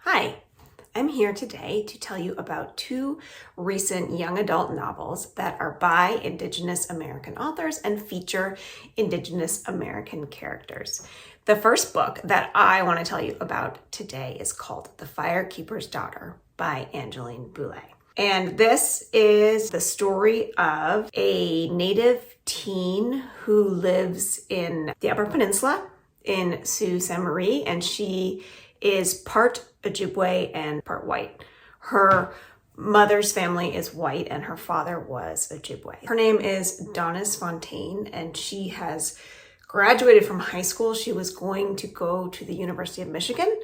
Hi, I'm here today to tell you about two recent young adult novels that are by Indigenous American authors and feature Indigenous American characters. The first book that I want to tell you about today is called The Firekeepers Daughter by Angeline Boulay. And this is the story of a Native teen who lives in the Upper Peninsula in Sault Ste. Marie, and she is part Ojibwe and part white. Her mother's family is white and her father was Ojibwe. Her name is Donis Fontaine and she has graduated from high school. She was going to go to the University of Michigan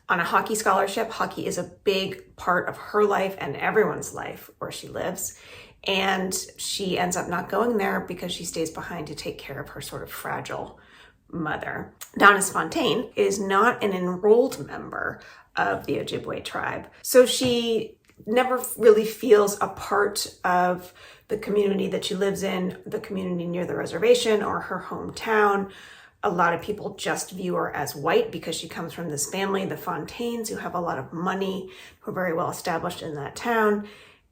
on a hockey scholarship. Hockey is a big part of her life and everyone's life where she lives. And she ends up not going there because she stays behind to take care of her sort of fragile mother. Donis Fontaine is not an enrolled member of the Ojibwe tribe, so she never really feels a part of the community that she lives in, the community near the reservation or her hometown. A lot of people just view her as white because she comes from this family, the Fontaines, who have a lot of money, who are very well established in that town.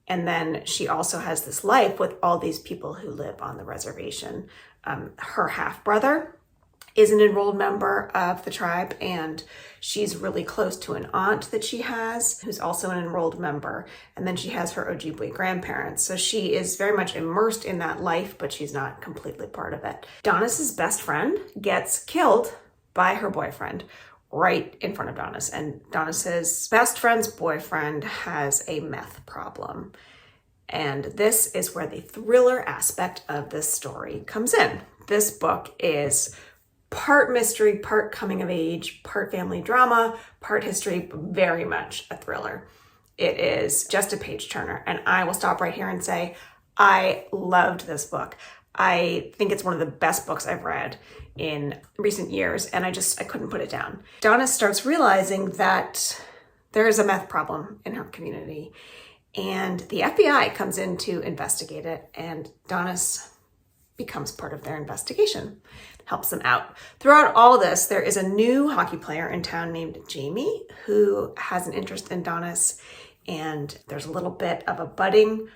And then she also has this life with all these people who live on the reservation. Her half-brother is an enrolled member of the tribe, and she's really close to an aunt that she has who's also an enrolled member. And then she has her Ojibwe grandparents. So she is very much immersed in that life, but she's not completely part of it. Donis's best friend gets killed by her boyfriend right in front of Donis. And Donis's best friend's boyfriend has a meth problem. And this is where the thriller aspect of this story comes in. This book is part mystery, part coming of age, part family drama, part history, very much a thriller. It is just a page turner. And I will stop right here and say, I loved this book. I think it's one of the best books I've read in recent years, and I couldn't put it down. Donis starts realizing that there is a meth problem in her community, and the FBI comes in to investigate it, and Donis becomes part of their investigation, helps them out. Throughout all this, there is a new hockey player in town named Jamie who has an interest in Donis, and there's a little bit of a budding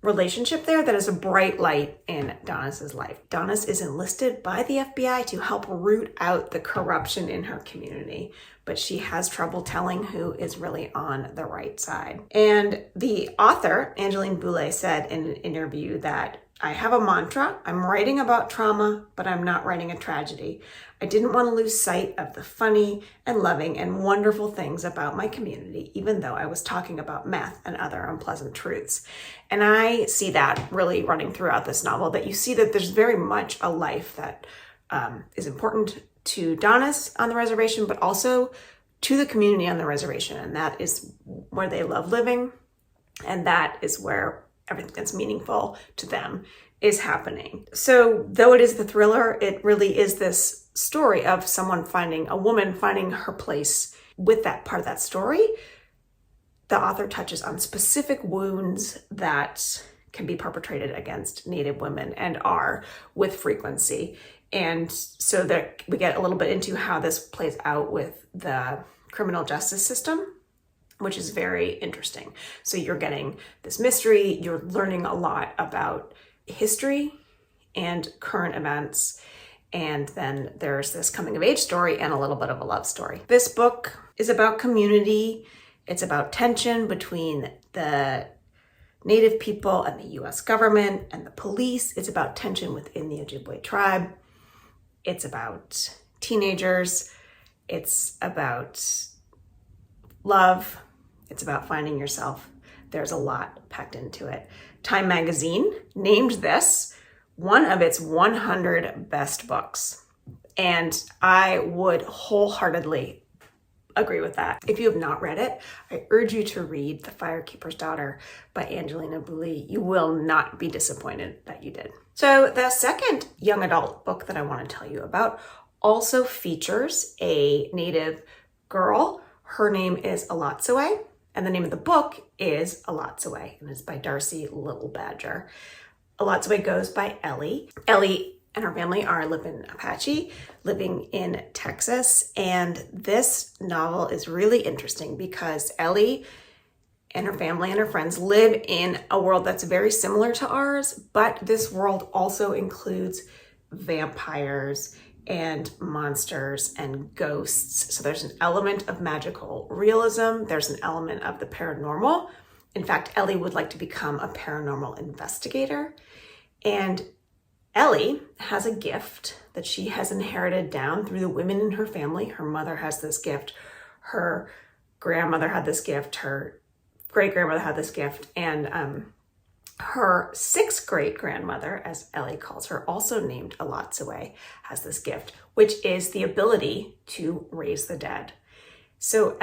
relationship there that is a bright light in Donis's life. Donis is enlisted by the FBI to help root out the corruption in her community, but she has trouble telling who is really on the right side. And the author, Angeline Boulay, said in an interview that I have a mantra. I'm writing about trauma, but I'm not writing a tragedy. I didn't want to lose sight of the funny and loving and wonderful things about my community, even though I was talking about meth and other unpleasant truths. And I see that really running throughout this novel, that you see that there's very much a life that is important to Donis on the reservation, but also to the community on the reservation. And that is where they love living. And that is where everything that's meaningful to them is happening. So though it is the thriller, it really is this story of a woman finding her place with that part of that story. The author touches on specific wounds that can be perpetrated against Native women and are with frequency. And so that we get a little bit into how this plays out with the criminal justice system, which is very interesting. So you're getting this mystery, you're learning a lot about history and current events, and then there's this coming of age story and a little bit of a love story. This book is about community. It's about tension between the Native people and the US government and the police. It's about tension within the Ojibwe tribe. It's about teenagers. It's about love. It's about finding yourself. There's a lot packed into it. Time magazine named this one of its 100 best books. And I would wholeheartedly agree with that. If you have not read it, I urge you to read The Firekeepers Daughter by Angeline Boulay. You will not be disappointed that you did. So the second young adult book that I want to tell you about also features a Native girl. Her name is Lotsaway, and the name of the book is Lotsaway, and it's by Darcy Little Badger. Lotsaway goes by Ellie. Ellie and her family are Lipan Apache living in Texas. And this novel is really interesting because Ellie and her family and her friends live in a world that's very similar to ours, but this world also includes vampires and monsters and ghosts. So there's an element of magical realism. There's an element of the paranormal. In fact, Ellie would like to become a paranormal investigator. And Ellie has a gift that she has inherited down through the women in her family. Her mother has this gift. Her grandmother had this gift. Her great-grandmother had this gift. And her sixth great-grandmother, as Ellie calls her, also named Lotsaway, has this gift, which is the ability to raise the dead. So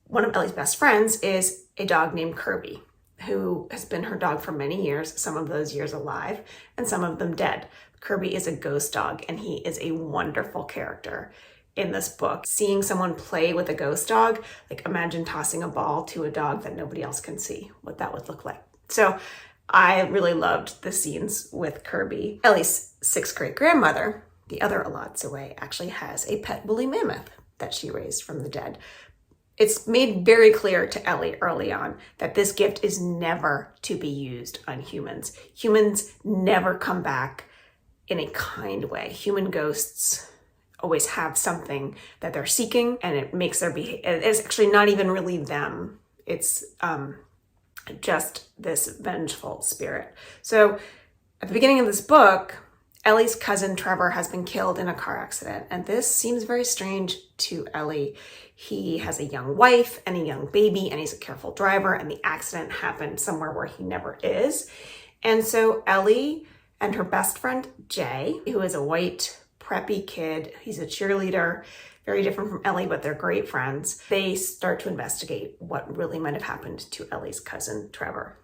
one of Ellie's best friends is a dog named Kirby, who has been her dog for many years, some of those years alive and some of them dead. Kirby is a ghost dog, and he is a wonderful character in this book. Seeing someone play with a ghost dog, like imagine tossing a ball to a dog that nobody else can see, what that would look like. So I really loved the scenes with Kirby. Ellie's sixth great-grandmother, the other Lotsaway, actually has a pet woolly mammoth that she raised from the dead. It's made very clear to Ellie early on that this gift is never to be used on humans. Humans never come back in a kind way. Human ghosts always have something that they're seeking, and it makes their behavior, it's actually not even really them. It's just this vengeful spirit. So at the beginning of this book, Ellie's cousin Trevor has been killed in a car accident, and this seems very strange to Ellie. He has a young wife and a young baby, and he's a careful driver, and the accident happened somewhere where he never is. And so Ellie and her best friend Jay, who is a white preppy kid, he's a cheerleader, very different from Ellie, but they're great friends. They start to investigate what really might have happened to Ellie's cousin Trevor.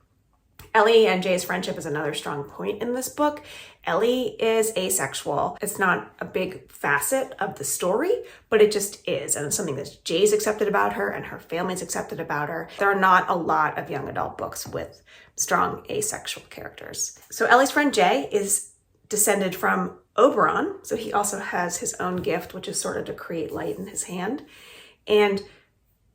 Ellie and Jay's friendship is another strong point in this book. Ellie is asexual. It's not a big facet of the story, but it just is. And it's something that Jay's accepted about her and her family's accepted about her. There are not a lot of young adult books with strong asexual characters. So Ellie's friend Jay is descended from Oberon. So he also has his own gift, which is sort of to create light in his hand. And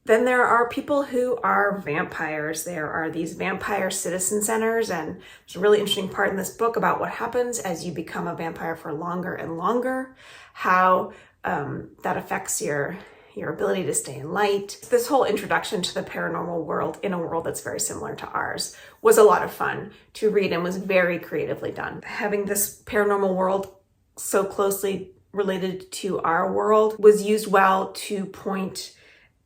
then there are people who are vampires. There are these vampire citizen centers, and there's a really interesting part in this book about what happens as you become a vampire for longer and longer, how that affects your ability to stay in light. This whole introduction to the paranormal world in a world that's very similar to ours was a lot of fun to read and was very creatively done. Having this paranormal world so closely related to our world was used well to point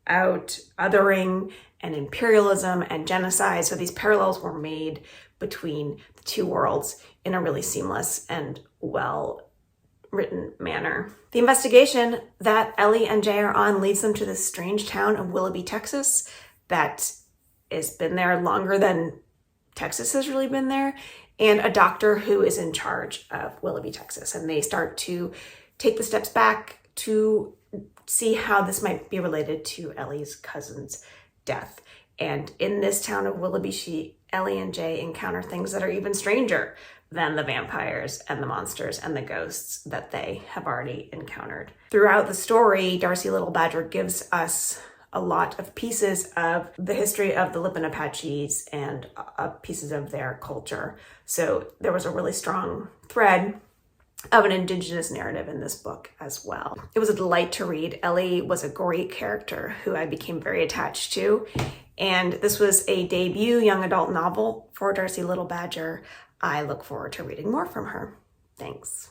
out othering and imperialism and genocide. So these parallels were made between the two worlds in a really seamless and well-written manner. The investigation that Ellie and Jay are on leads them to this strange town of Willoughby, Texas, that has been there longer than Texas has really been there, and a doctor who is in charge of Willoughby, Texas. And they start to take the steps back to see how this might be related to Ellie's cousin's death. And in this town of Willoughby, Ellie and Jay encounter things that are even stranger than the vampires and the monsters and the ghosts that they have already encountered. Throughout the story, Darcy Little Badger gives us a lot of pieces of the history of the Lipan Apaches and pieces of their culture. So there was a really strong thread of an Indigenous narrative in this book as well. It was a delight to read. Ellie was a great character who I became very attached to. And this was a debut young adult novel for Darcy Little Badger. I look forward to reading more from her. Thanks.